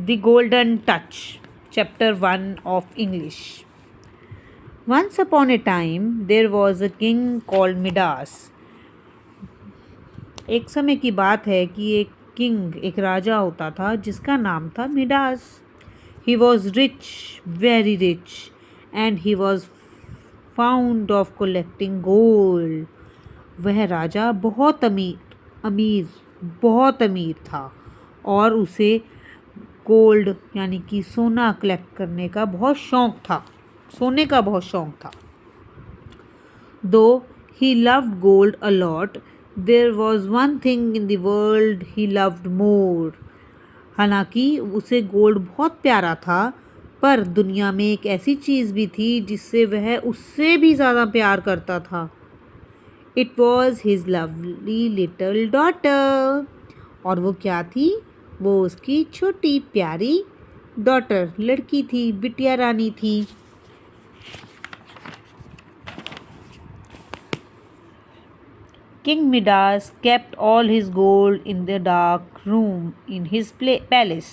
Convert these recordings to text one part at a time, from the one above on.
The Golden Touch, Chapter 1 of English. Once upon a time, there was a king called Midas. एक समय की बात है कि एक राजा होता था जिसका नाम था Midas. He was rich, very rich, and he was fond of collecting gold. वह राजा बहुत अमीर था और उसे गोल्ड यानी कि सोना कलेक्ट करने का बहुत शौक था. सोने का बहुत शौक था. Though he loved gold a lot, there was one thing in the world he loved more. हालांकि उसे गोल्ड बहुत प्यारा था, पर दुनिया में एक ऐसी चीज़ भी थी जिससे वह उससे भी ज़्यादा प्यार करता था. It was his lovely little daughter. और वो क्या थी? वो उसकी छोटी प्यारी डॉटर, लड़की थी, बिटिया रानी थी. King Midas kept all his gold in the dark room in his palace.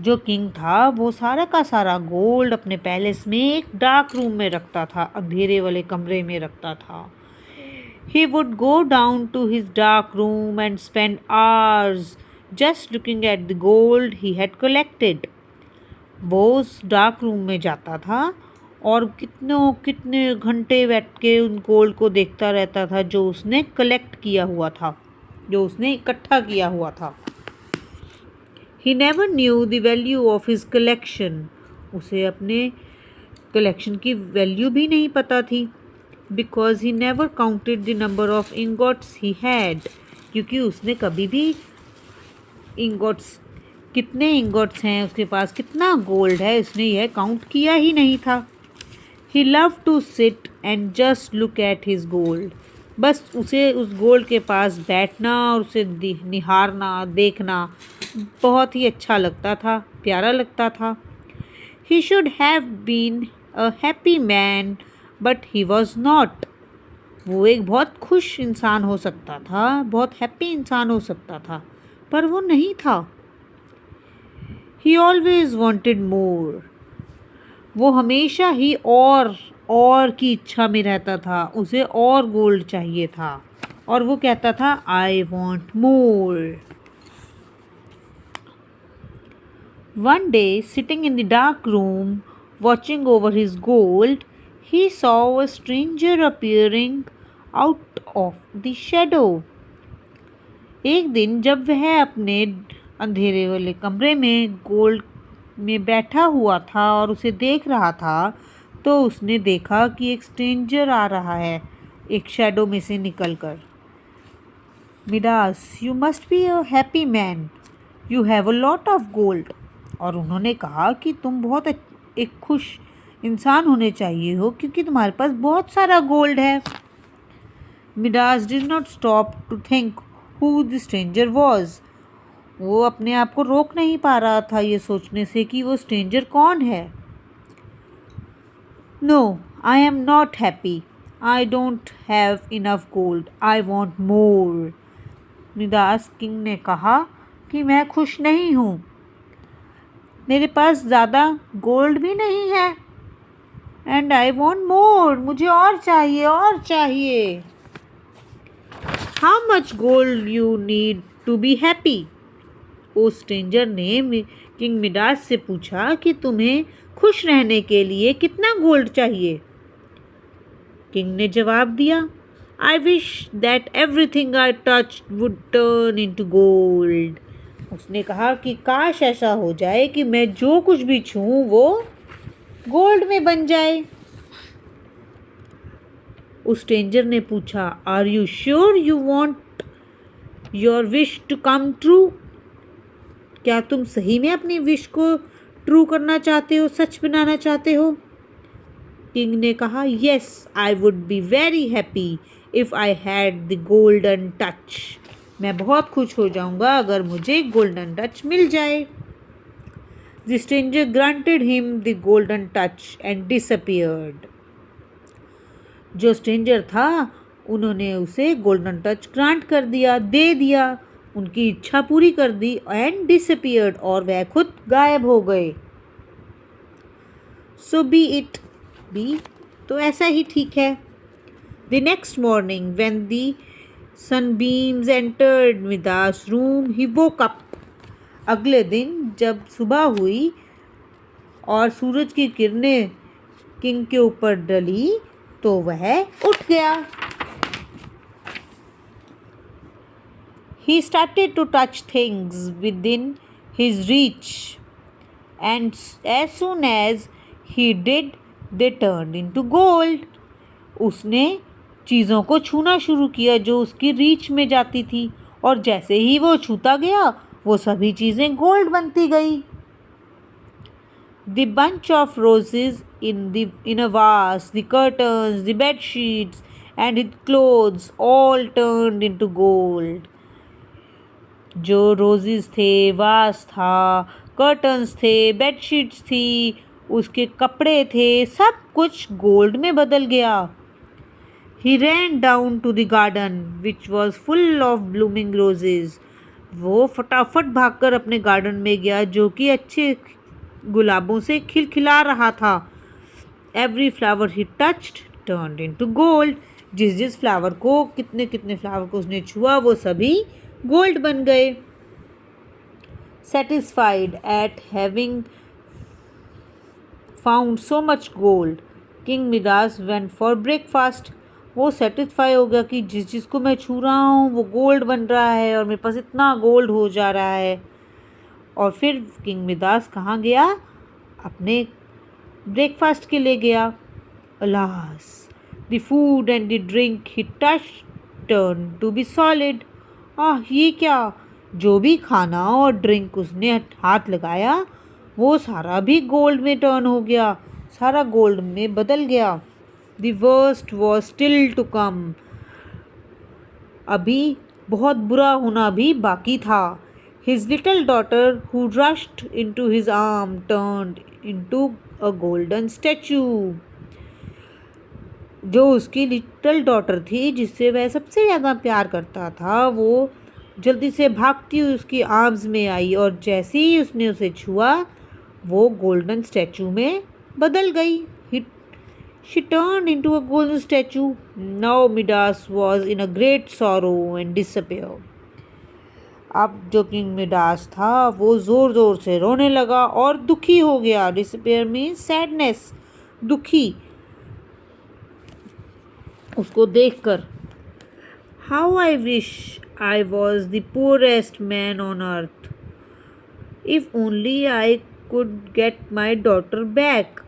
जो किंग था वो सारा का सारा गोल्ड अपने पैलेस में एक डार्क रूम में रखता था, अंधेरे वाले कमरे में रखता था. He would go down to his dark room and spend hours just looking at the gold he had collected. वो उस डार्क रूम में जाता था और कितने घंटे बैठ के उन गोल्ड को देखता रहता था जो उसने कलेक्ट किया हुआ था, जो उसने इकट्ठा किया हुआ था. He never knew the value of his collection. उसे अपने कलेक्शन की वैल्यू भी नहीं पता थी. Because he never counted the number of ingots he had. क्योंकि उसने कभी भी कितने इंगोट्स हैं उसके पास, कितना गोल्ड है, उसने यह काउंट किया ही नहीं था. He loved to sit and just look at his gold. बस उसे उस गोल्ड के पास बैठना और उसे निहारना, देखना बहुत ही अच्छा लगता था, प्यारा लगता था. He should have been a happy man, but he was not. वो एक बहुत खुश इंसान हो सकता था, बहुत हैप्पी इंसान हो सकता था, पर वो नहीं था. He always wanted more. वो हमेशा ही और की इच्छा में रहता था, उसे और गोल्ड चाहिए था और वो कहता था I want more. One day, sitting in the dark room, watching over his gold, he saw a stranger appearing out of the shadow. एक दिन जब वह अपने अंधेरे वाले कमरे में गोल्ड में बैठा हुआ था और उसे देख रहा था, तो उसने देखा कि एक स्ट्रेंजर आ रहा है एक शैडो में से निकलकर. Midas, you must be a happy man. You have a lot of gold. और उन्होंने कहा कि तुम बहुत एक खुश इंसान होने चाहिए हो क्योंकि तुम्हारे पास बहुत सारा गोल्ड है. Midas did not stop to think who the stranger was. वो अपने आप को रोक नहीं पा रहा था ये सोचने से कि वो स्ट्रेंजर कौन है. No, I am not happy. I don't have enough gold. I want more. Midas king ने कहा कि मैं खुश नहीं हूँ, मेरे पास ज़्यादा गोल्ड भी नहीं है. एंड आई वॉन्ट मोर, मुझे और चाहिए और चाहिए. How much gold you need to be happy? उस स्ट्रेंजर ने किंग मिडास से पूछा कि तुम्हें खुश रहने के लिए कितना गोल्ड चाहिए. किंग ने जवाब दिया I wish that everything I touched would turn into gold. उसने कहा कि काश ऐसा हो जाए कि मैं जो कुछ भी छूऊं वो गोल्ड में बन जाए. उस स्ट्रेंजर ने पूछा Are you sure you want your wish to come true? क्या तुम सही में अपनी विश को ट्रू करना चाहते हो, सच बनाना चाहते हो? किंग ने कहा Yes, I would be very happy if I had the golden touch. मैं बहुत खुश हो जाऊंगा अगर मुझे गोल्डन टच मिल जाए. The stranger granted him the golden touch and disappeared. जो स्ट्रेंजर था उन्होंने उसे गोल्डन टच ग्रांट कर दिया, दे दिया उनकी इच्छा पूरी कर दी एंड डिसअपियर्ड, और वह खुद गायब हो गए। सो बी इट बी, तो ऐसा ही ठीक है। The next morning when the sunbeams entered Midas' room, he woke up. अगले दिन जब सुबह हुई और सूरज की किरणें किंग के ऊपर डली तो वह उठ गया। He started to touch things within his reach, and as soon as he did, they turned into gold. उसने चीज़ों को छूना शुरू किया जो उसकी रीच में जाती थी, और जैसे ही वो छूता गया वो सभी चीज़ें गोल्ड बनती गई। The bunch of roses in a vase, the curtains, the bed sheets, and his clothes all turned into gold. जो रोजेस थे, वास था, कर्टन्स थे, बेडशीट्स थी, उसके कपड़े थे, सब कुछ गोल्ड में बदल गया। He ran down to the garden, which was full of blooming roses. वो फटाफट भागकर अपने गार्डन में गया जो कि अच्छे गुलाबों से खिलखिला रहा था। Every flower he touched turned into gold. जिस जिस फ्लावर को, कितने कितने फ्लावर को उसने छुआ वो सभी गोल्ड बन गए। Satisfied at having found so much gold, King Midas went for breakfast. वो सेटिस्फाई हो गया कि जिस जिस को मैं छू रहा हूँ वो गोल्ड बन रहा है और मेरे पास इतना गोल्ड हो जा रहा है। और फिर किंग मिदास कहाँ गया? अपने ब्रेकफास्ट के लिए गया। Alas, the food and the drink he touched turn to be solid. ये क्या! जो भी खाना और ड्रिंक उसने हाथ लगाया वो सारा भी गोल्ड में टर्न हो गया, सारा गोल्ड में बदल गया। The worst was still to come. अभी बहुत बुरा होना भी बाकी था। His little daughter, who rushed into his arm, turned into a golden statue. जो उसकी लिटिल डॉटर थी, जिससे वह सबसे ज़्यादा प्यार करता था, वो जल्दी से भागती हुई उसकी आर्म्स में आई और जैसे ही उसने उसे छुआ वो गोल्डन स्टैचू में बदल गई। She turned into a golden statue. Now Midas was in a great sorrow and disappeared. अब जो किंग मिडास था वो ज़ोर ज़ोर से रोने लगा और दुखी हो गया। डिसअपियर मीन्स सैडनेस, दुखी उसको देखकर। How I wish I was the poorest man on earth. If only I could get my daughter back.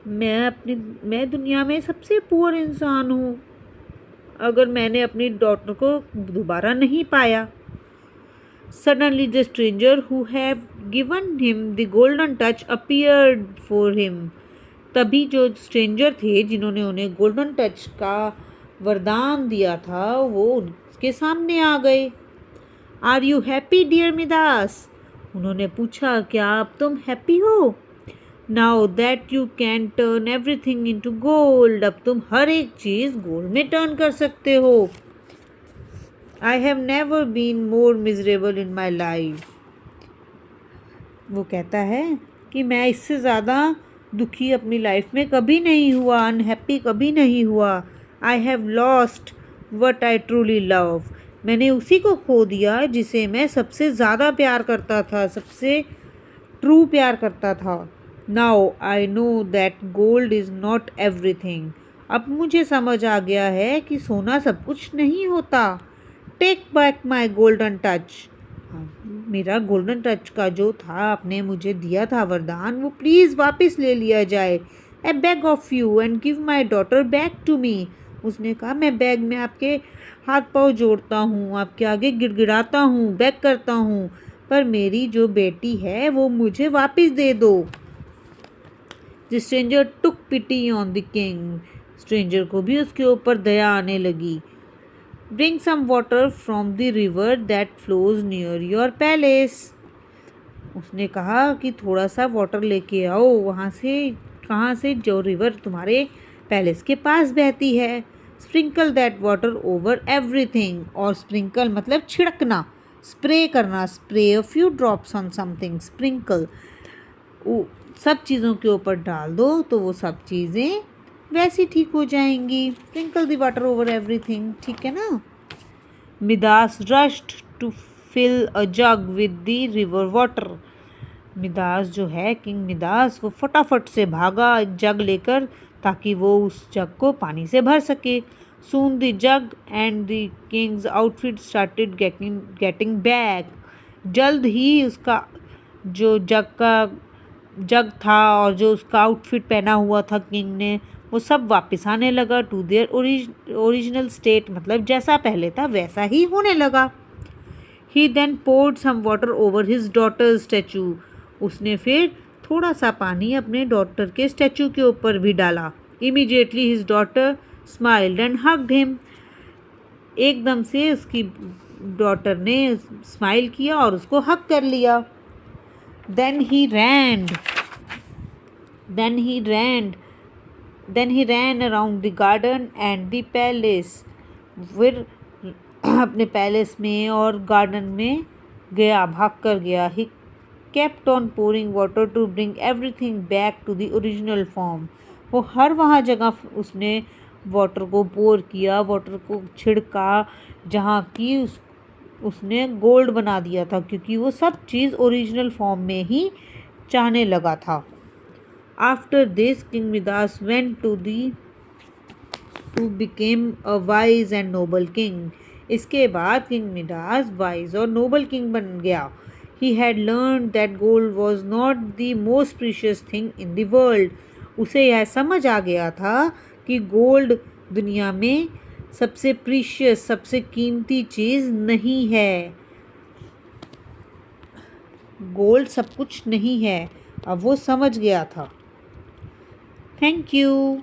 मैं दुनिया में सबसे पुअर इंसान हूँ अगर मैंने अपनी डॉटर को दोबारा नहीं पाया। Suddenly the stranger who had given him the golden touch appeared for him. तभी जो स्ट्रेंजर थे जिन्होंने उन्हें गोल्डन टच का वरदान दिया था वो उसके सामने आ गए। Are you happy, dear Midas? उन्होंने पूछा, क्या अब तुम हैप्पी हो? Now that you can turn everything into gold, अब तुम हर एक चीज़ गोल्ड में टर्न कर सकते हो। I have never been more miserable in my life. वो कहता है कि मैं इससे ज़्यादा दुखी अपनी लाइफ में कभी नहीं हुआ, अनहैप्पी कभी नहीं हुआ। I have lost what I truly love. मैंने उसी को खो दिया जिसे मैं सबसे ज़्यादा प्यार करता था, सबसे ट्रू प्यार करता था। Now I know that gold is not everything. अब मुझे समझ आ गया है कि सोना सब कुछ नहीं होता। Take back my golden touch. मेरा गोल्डन टच का जो था आपने मुझे दिया था वरदान, वो प्लीज़ वापस ले लिया जाए। I beg of you and give my daughter back to me. उसने कहा, मैं बैग में आपके हाथ पाँव जोड़ता हूँ, आपके आगे गिड़गिड़ाता हूँ, बैग करता हूँ, पर मेरी जो बेटी है वो मुझे वापस दे दो। The stranger took pity on the king. Stranger को भी उसके ऊपर दया आने लगी। Bring some water from the river that flows near your palace. उसने कहा कि थोड़ा सा वाटर लेके आओ वहाँ से, कहाँ से, जो रिवर तुम्हारे पैलेस के पास बहती है। Sprinkle that water over everything, और स्प्रिंकल मतलब छिड़कना, स्प्रे करना, spray a few drops on something, sprinkle सब चीज़ों के ऊपर डाल दो तो वो सब चीज़ें वैसी ठीक हो जाएंगी। Sprinkle the water over everything, ठीक है ना। Midas rushed to fill a jug with the river water. Midas जो है, किंग मिदास, वो फटाफट से भागा एक जग लेकर ताकि वो उस जग को पानी से भर सके। Soon the jug and the Kings outfit started getting back. जल्द ही उसका जो जग था और जो उसका आउटफिट पहना हुआ था किंग ने, वो सब वापस आने लगा टू देयर ओरिजिनल स्टेट, मतलब जैसा पहले था वैसा ही होने लगा। ही then poured some water over his daughter statue. उसने फिर थोड़ा सा पानी अपने डॉटर के स्टैचू के ऊपर भी डाला। Immediately his daughter smiled and hugged him. एकदम से उसकी डॉटर ने स्माइल किया और उसको हक कर लिया। Then he ran. Then he ran around the garden and the palace. फिर अपने पैलेस में और गार्डन में गया, भाग कर गया। He kept on pouring water to bring everything back to the original form. वो हर वहाँ जगह उसने वाटर को पोर किया, वाटर को छिड़का जहाँ की उसने गोल्ड बना दिया था, क्योंकि वो सब चीज़ ओरिजिनल फॉर्म में ही चाहने लगा था। After this king Midas went to became a wise and noble king. इसके बाद किंग मिदास वाइज और नोबल किंग बन गया। He had learn that gold was not the most precious thing in the world. उसे यह समझ आ गया था कि गोल्ड दुनिया में सबसे प्रीशियस, सबसे कीमती चीज़ नहीं है। गोल्ड सब कुछ नहीं है, अब वो समझ गया था। Thank you.